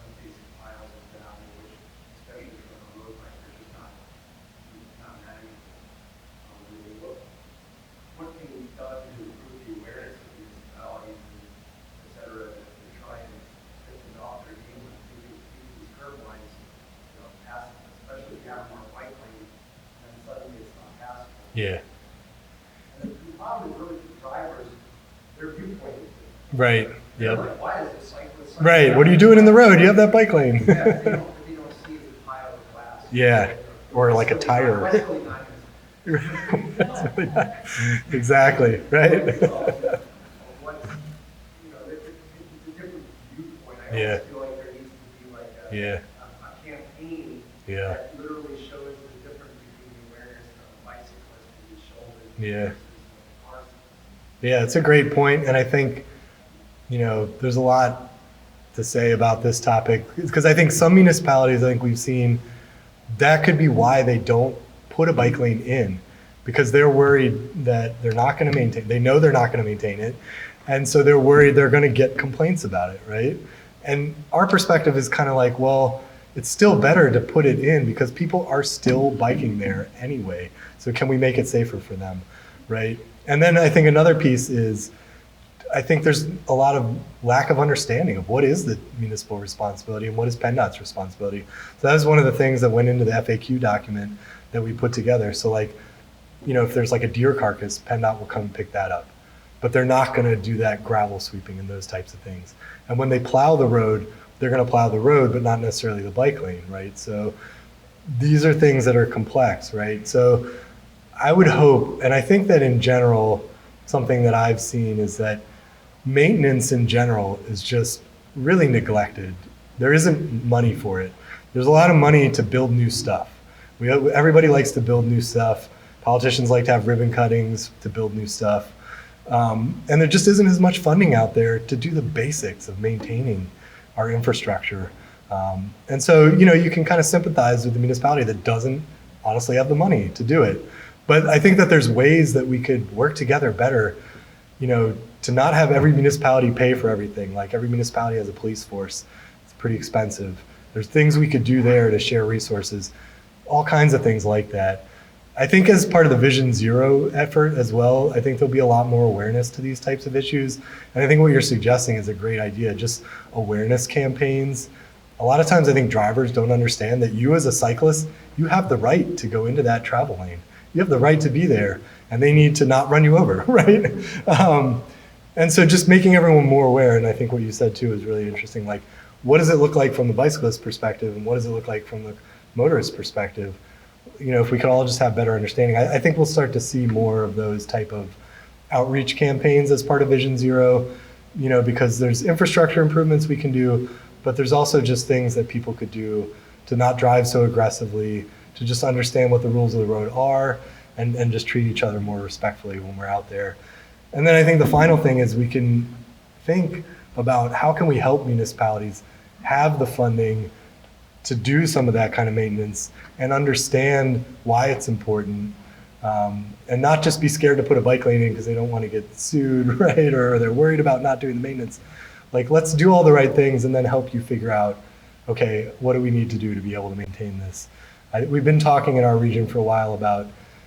some cases, piles of gravel, which, especially for a road bike, are just not manageable. What can be done to improve the awareness of municipalities, et cetera, to try and get them off their game and these curb lines, pass, especially if you have more bike lane, and then suddenly it's not passable. Yeah. And the problem is really for drivers, their viewpoint is different. Right. They're Yep. like, why is this cyclist? Right. What are you doing in the road? You have that bike lane. Yeah, if you don't see the pile of glass. Yeah. Or like a tire. That's really not That's really not- Exactly. Right. It's a different viewpoint. I Yeah. always feel like there needs to be like Yeah. a campaign Yeah. that literally shows the difference between the awareness of a bicyclist and his shoulders. Yeah. versus a car. Yeah, it's a great point, and I think, there's a lot to say about this topic, because I think some municipalities, I think we've seen, that could be why they don't put a bike lane in, because they're worried that they're not going to maintain, they know they're not going to maintain it, and so they're worried they're going to get complaints about it, right? And our perspective is kind of like, well, it's still better to put it in because people are still biking there anyway, so can we make it safer for them, right? And then I think another piece is, I think there's a lot of lack of understanding of what is the municipal responsibility and what is PennDOT's responsibility. So that was one of the things that went into the FAQ document that we put together. So like, if there's like a deer carcass, PennDOT will come and pick that up. But they're not gonna do that gravel sweeping and those types of things. And when they plow the road, they're gonna plow the road, but not necessarily the bike lane, right? So these are things that are complex, right? So I would hope, and I think that in general, something that I've seen is that maintenance in general is just really neglected. There isn't money for it. There's a lot of money to build new stuff. Everybody likes to build new stuff. Politicians like to have ribbon cuttings to build new stuff. And there just isn't as much funding out there to do the basics of maintaining our infrastructure. And so, you can kind of sympathize with the municipality that doesn't honestly have the money to do it. But I think that there's ways that we could work together better. to not have every municipality pay for everything. Like every municipality has a police force. It's pretty expensive. There's things we could do there to share resources, all kinds of things like that. I think as part of the Vision Zero effort as well, I think there'll be a lot more awareness to these types of issues. And I think what you're suggesting is a great idea, just awareness campaigns. A lot of times I think drivers don't understand that you as a cyclist, you have the right to go into that travel lane. You have the right to be there, and they need to not run you over, right? And so just making everyone more aware, and I think what you said too is really interesting, like what does it look like from the bicyclist perspective, and what does it look like from the motorist perspective? If we could all just have better understanding, I think we'll start to see more of those type of outreach campaigns as part of Vision Zero, because there's infrastructure improvements we can do, but there's also just things that people could do to not drive so aggressively, to just understand what the rules of the road are, and just treat each other more respectfully when we're out there. And then I think the final thing is we can think about how can we help municipalities have the funding to do some of that kind of maintenance and understand why it's important, and not just be scared to put a bike lane in because they don't want to get sued, right? Or they're worried about not doing the maintenance. Like, let's do all the right things and then help you figure out, okay, what do we need to do to be able to maintain this? We've been talking in our region for a while about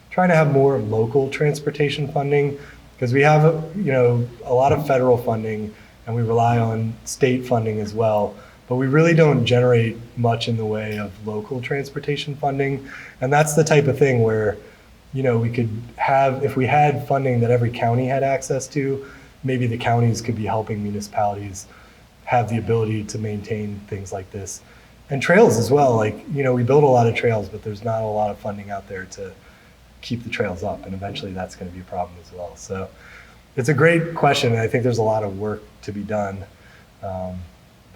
trying to have more local transportation funding, because we have a lot of federal funding and we rely on state funding as well, but we really don't generate much in the way of local transportation funding. And that's the type of thing where we could have, if we had funding that every county had access to, maybe the counties could be helping municipalities have the ability to maintain things like this. And trails as well, like, we build a lot of trails, but there's not a lot of funding out there to keep the trails up, and eventually that's going to be a problem as well. So it's a great question, and I think there's a lot of work to be done. But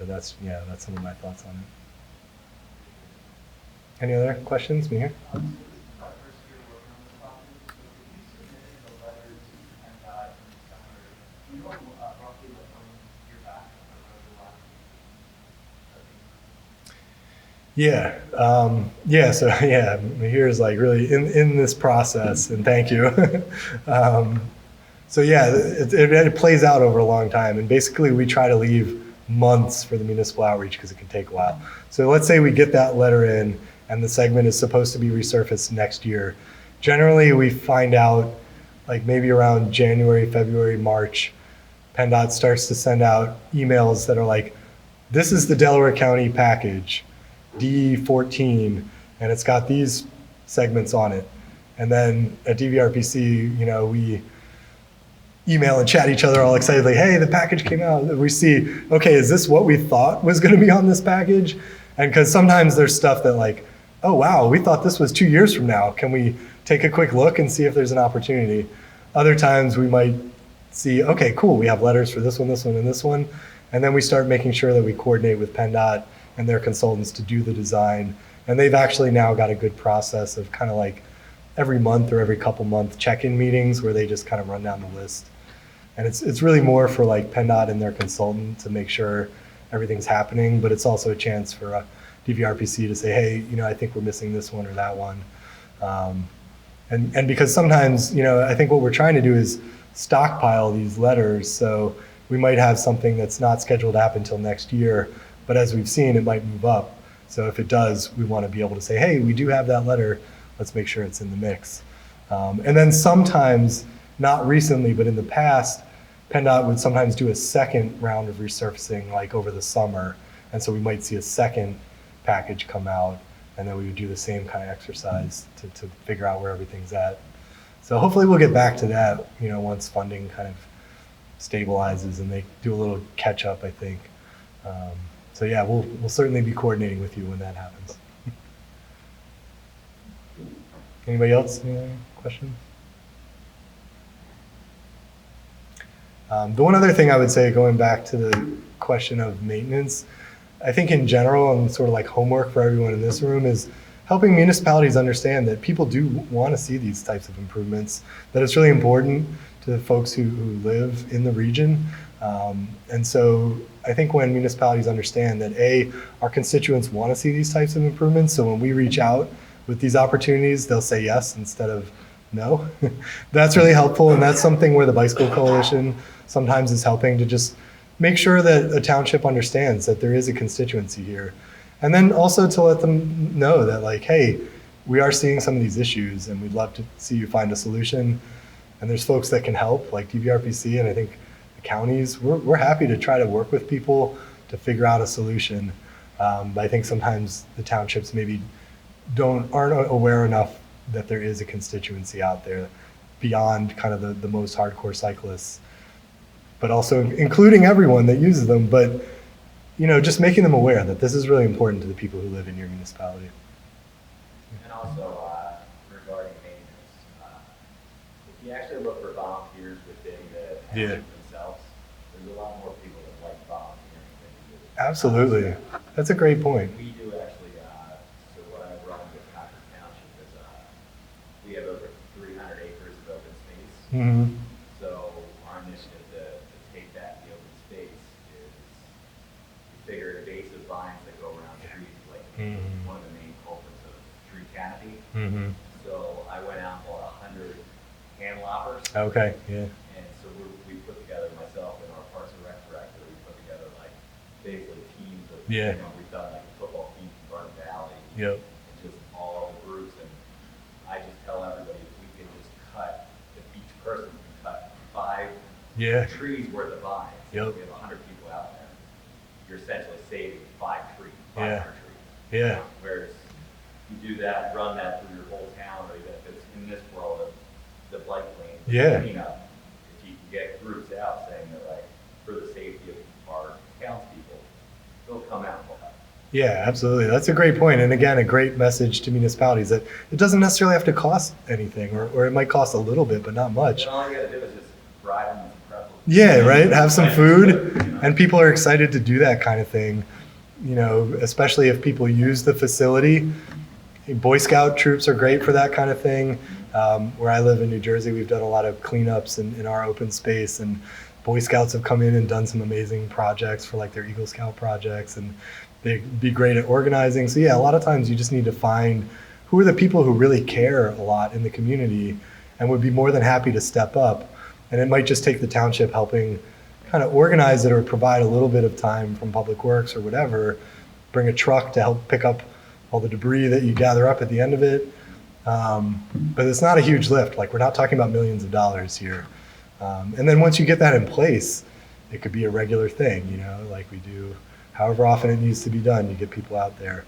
that's some of my thoughts on it. Any other questions? Me here? Here's like really in this process, and thank you. It plays out over a long time, and basically we try to leave months for the municipal outreach because it can take a while. So let's say we get that letter in and the segment is supposed to be resurfaced next year. Generally we find out like maybe around January, February, March, PennDOT starts to send out emails that are like, this is the Delaware County package, D14, and it's got these segments on it. And then at DVRPC, we email and chat each other all excited, like, hey, the package came out. We see, okay, is this what we thought was going to be on this package? And because sometimes there's stuff that like, oh, wow, we thought this was 2 years from now. Can we take a quick look and see if there's an opportunity? Other times we might see, okay, cool, we have letters for this one, and this one. And then we start making sure that we coordinate with PennDOT and their consultants to do the design. And they've actually now got a good process of kind of like every month or every couple month check-in meetings where they just kind of run down the list. And it's really more for like PennDOT and their consultant to make sure everything's happening, but it's also a chance for DVRPC to say, hey, I think we're missing this one or that one. And because sometimes, I think what we're trying to do is stockpile these letters. So we might have something that's not scheduled to happen until next year, but as we've seen, it might move up. So if it does, we want to be able to say, hey, we do have that letter. Let's make sure it's in the mix. And then sometimes, not recently, but in the past, PennDOT would sometimes do a second round of resurfacing like over the summer. And so we might see a second package come out, and then we would do the same kind of exercise to figure out where everything's at. So hopefully we'll get back to that, once funding kind of stabilizes and they do a little catch up, I think. We'll certainly be coordinating with you when that happens. Anybody else? Any other questions? The one other thing I would say, going back to the question of maintenance, I think in general, and sort of like homework for everyone in this room, is helping municipalities understand that people do want to see these types of improvements, that it's really important to the folks who live in the region. And so I think when municipalities understand that our constituents want to see these types of improvements, so when we reach out with these opportunities, they'll say yes instead of no. That's really helpful, and that's something where the Bicycle Coalition sometimes is helping to just make sure that a township understands that there is a constituency here. And then also to let them know that, like, hey, we are seeing some of these issues and we'd love to see you find a solution. And there's folks that can help, like DVRPC, and I think the counties, we're happy to try to work with people to figure out a solution. But I think sometimes the townships maybe aren't aware enough that there is a constituency out there beyond kind of the most hardcore cyclists, but also including everyone that uses them. But just making them aware that this is really important to the people who live in your municipality. And also, regarding maintenance, if you actually look for volunteers within the township themselves, there's a lot more people that like volunteering than you do. Absolutely. That's a great point. We do actually, so what I run with Concord Township is, we have over 300 acres of open space. Mm-hmm. So our initiative to take that, the open space, is we figure invasive vines that go around trees, like one of the main culprits of tree canopy. Mm-hmm. So I went out and bought 100 hand loppers. Okay, yeah. And so we put together, myself and our Parks and Rec director, we put together like basically teams of, Yeah. we've done like football teams in Garden Valley. Yep. And just all the groups. And I just tell everybody, if we can just cut, if each person can cut 5 Yeah. trees worth of vines. Yep. We have 100 people out there. You're essentially saving 5 trees, Yeah. 500 trees. Yeah. Whereas you do that, run that through your whole town, or even if it's in this world of the bike lane, Yeah. cleanup, if you can get groups out saying that, like, for the safety of our townspeople, they'll come out and help. Yeah, absolutely. That's a great point. And again, a great message to municipalities that it doesn't necessarily have to cost anything, or it might cost a little bit, but not much. And all you gotta do is just ride them with some pretzels. Yeah, right? Have some food. And people are excited to do that kind of thing, especially if people use the facility. Boy Scout troops are great for that kind of thing. Where I live in New Jersey, we've done a lot of cleanups in our open space, and Boy Scouts have come in and done some amazing projects for like their Eagle Scout projects, and they'd be great at organizing. So yeah, a lot of times you just need to find who are the people who really care a lot in the community and would be more than happy to step up. And it might just take the township helping kind of organize it or provide a little bit of time from Public Works or whatever, bring a truck to help pick up all the debris that you gather up at the end of it. But it's not a huge lift. Like, we're not talking about millions of dollars here. And then once you get that in place, it could be a regular thing, like we do. However often it needs to be done, you get people out there.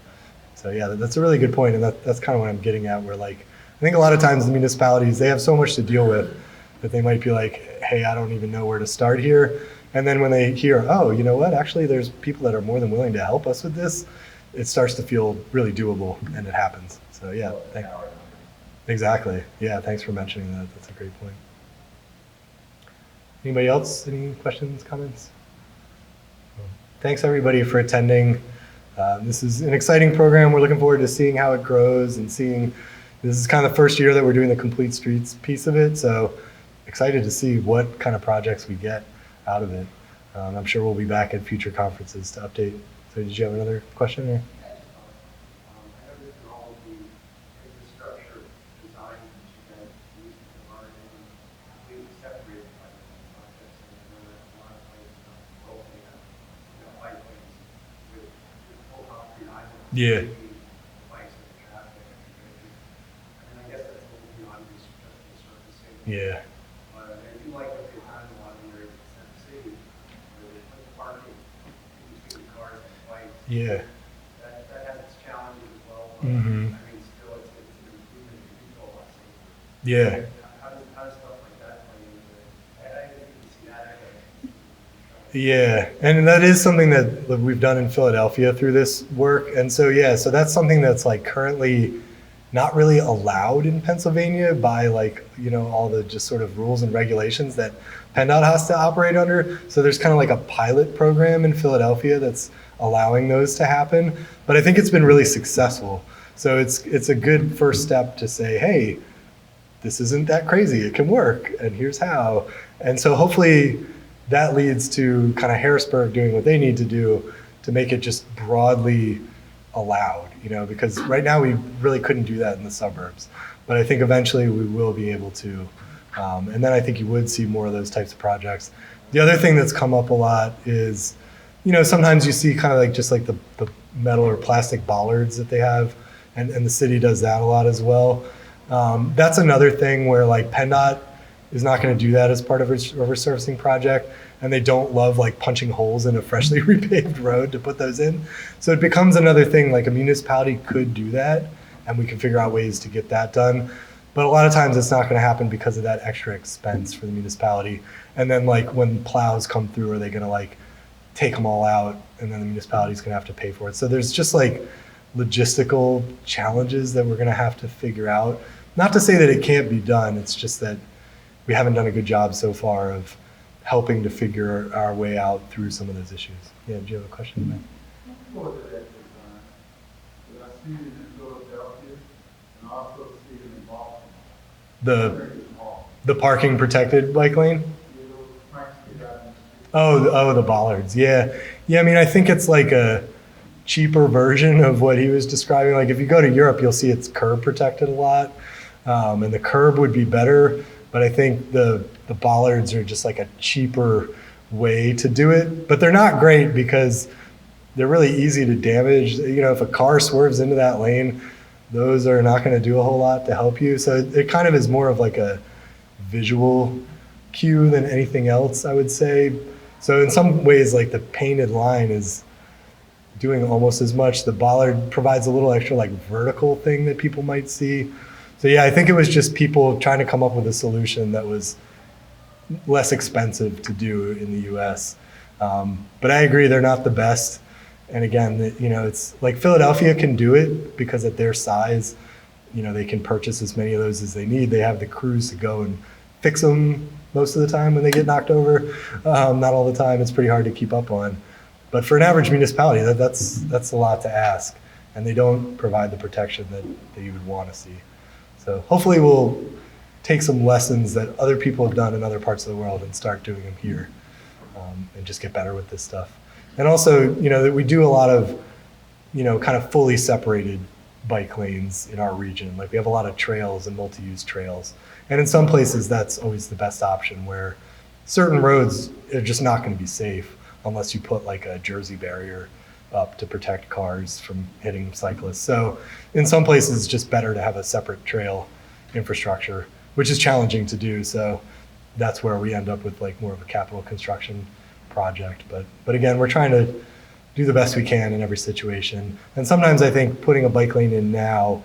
So yeah, that's a really good point, and that's kind of what I'm getting at, where like, I think a lot of times the municipalities, they have so much to deal with that they might be like, hey, I don't even know where to start here. And then when they hear, oh, you know what, actually there's people that are more than willing to help us with this, it starts to feel really doable, and it happens. So yeah, exactly. Yeah, thanks for mentioning that. That's a great point. Anybody else? Any questions, comments? Thanks everybody for attending. This is an exciting program. We're looking forward to seeing how it grows and seeing, this is kind of the first year that we're doing the Complete Streets piece of it. So excited to see what kind of projects we get out of it. I'm sure we'll be back at future conferences to update. So did you have another question? Or? I noticed in all of the infrastructure design that you guys use are completely separated by the projects. And I know that a lot of places locally have bike lanes with full concrete islands. Yeah. Bikes and traffic. And I guess that's a little beyond just the surfacing. Yeah. But I do like what they've done in a lot of areas in City, where they put parking in between the cars and bikes. Yeah. That has its challenges as well. Mhm. I mean, still, it's an improvement in people a lot safer. Yeah. How does stuff like that play into it? I think you can see that. Yeah, and that is something that we've done in Philadelphia through this work. And so, yeah, so that's something that's like currently not really allowed in Pennsylvania by like, all the just sort of rules and regulations that PennDOT has to operate under. So there's kind of like a pilot program in Philadelphia that's allowing those to happen. But I think it's been really successful. So it's a good first step to say, hey, this isn't that crazy. It can work, and here's how. And so hopefully that leads to kind of Harrisburg doing what they need to do to make it just broadly allowed, because right now we really couldn't do that in the suburbs. but I think eventually we will be able to. And then I think you would see more of those types of projects. The other thing that's come up a lot is, sometimes you see kind of like just like the metal or plastic bollards that they have, and the city does that a lot as well. That's another thing where like PennDOT is not going to do that as part of a resurfacing project, and they don't love like punching holes in a freshly repaved road to put those in. So it becomes another thing, like a municipality could do that, and we can figure out ways to get that done. But a lot of times it's not going to happen because of that extra expense for the municipality. And then like when plows come through, are they going to like take them all out, and then the municipality's going to have to pay for it? So there's just like logistical challenges that we're going to have to figure out. Not to say that it can't be done, it's just that we haven't done a good job so far of helping to figure our way out through some of those issues. Yeah, do you have a question, Mike? Before that design, but I see it in Philadelphia and I also see it in Baltimore. The parking protected bike lane? Yeah, those cranks they got in the street. Oh, the bollards. Yeah. I mean, I think it's like a cheaper version of what he was describing. Like if you go to Europe, you'll see it's curb protected a lot, and the curb would be better. But I think the bollards are just like a cheaper way to do it. But they're not great because they're really easy to damage. If a car swerves into that lane, those are not going to do a whole lot to help you. So it kind of is more of like a visual cue than anything else, I would say. So in some ways, like the painted line is doing almost as much. The bollard provides a little extra like vertical thing that people might see. So yeah, I think it was just people trying to come up with a solution that was less expensive to do in the US. But I agree, they're not the best. And again, it's like Philadelphia can do it because at their size, they can purchase as many of those as they need. They have the crews to go and fix them most of the time when they get knocked over. Not all the time, it's pretty hard to keep up on. But for an average municipality, that's a lot to ask. And they don't provide the protection that you would want to see. So hopefully we'll take some lessons that other people have done in other parts of the world and start doing them here, and just get better with this stuff. And also, that we do a lot of, kind of fully separated bike lanes in our region. Like we have a lot of trails and multi-use trails. And in some places, that's always the best option, where certain roads are just not going to be safe unless you put like a Jersey barrier up to protect cars from hitting cyclists. So in some places, it's just better to have a separate trail infrastructure, which is challenging to do. So that's where we end up with like more of a capital construction project. But again, we're trying to do the best we can in every situation. And sometimes I think putting a bike lane in now,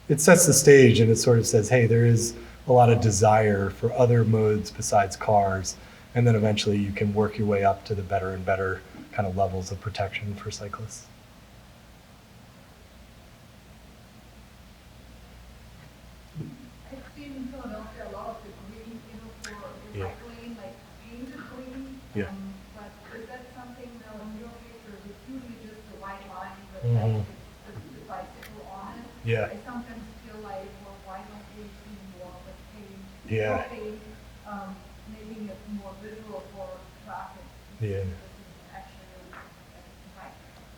it sets the stage and it sort of says, hey, there is a lot of desire for other modes besides cars. And then eventually you can work your way up to the better and better kind of levels of protection for cyclists. I've seen in Philadelphia a lot of the green, for the Yeah. bike lane, like painted green. Yeah. But is that something that on your picture, it's usually just the white line with Mhm. like the bicycle on it? Yeah. I sometimes feel like, well, why don't we see more of the paint? Yeah. More paint, making it more visual for traffic. Yeah. This is actually like,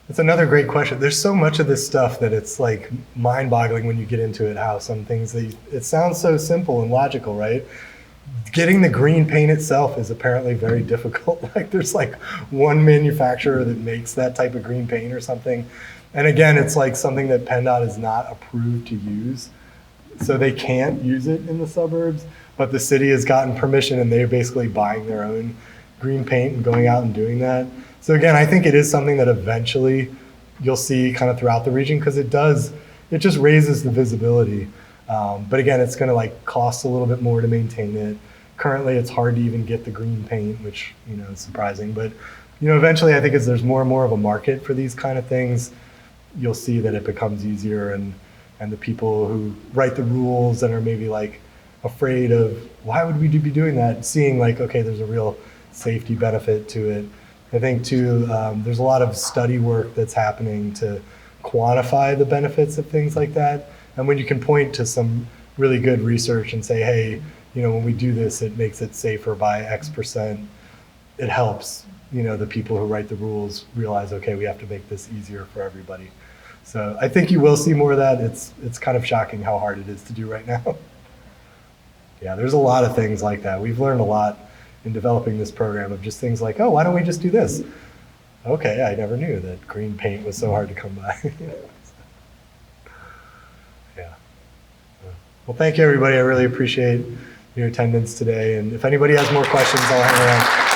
It's another great question. There's so much of this stuff that it's like mind-boggling when you get into it, how some things it sounds so simple and logical, right? Getting the green paint itself is apparently very difficult. Like there's like one manufacturer that makes that type of green paint or something. And again, it's like something that PennDOT is not approved to use. So they can't use it in the suburbs, but the city has gotten permission and they're basically buying their own green paint and going out and doing that. So again, I think it is something that eventually you'll see kind of throughout the region because it just raises the visibility. But again, it's going to like cost a little bit more to maintain it. Currently, it's hard to even get the green paint, which, is surprising. But, eventually I think as there's more and more of a market for these kind of things, you'll see that it becomes easier and the people who write the rules and are maybe like afraid of why would we be doing that, seeing like, okay, there's a real safety benefit to it. I think too, there's a lot of study work that's happening to quantify the benefits of things like that. And when you can point to some really good research and say, hey, when we do this, it makes it safer by X%, it helps, the people who write the rules realize, okay, we have to make this easier for everybody. So I think you will see more of that. It's kind of shocking how hard it is to do right now. Yeah, there's a lot of things like that. We've learned a lot in developing this program of just things like, oh, why don't we just do this? Okay, I never knew that green paint was so hard to come by. Yeah. Well, thank you, everybody. I really appreciate your attendance today. And if anybody has more questions, I'll hang around.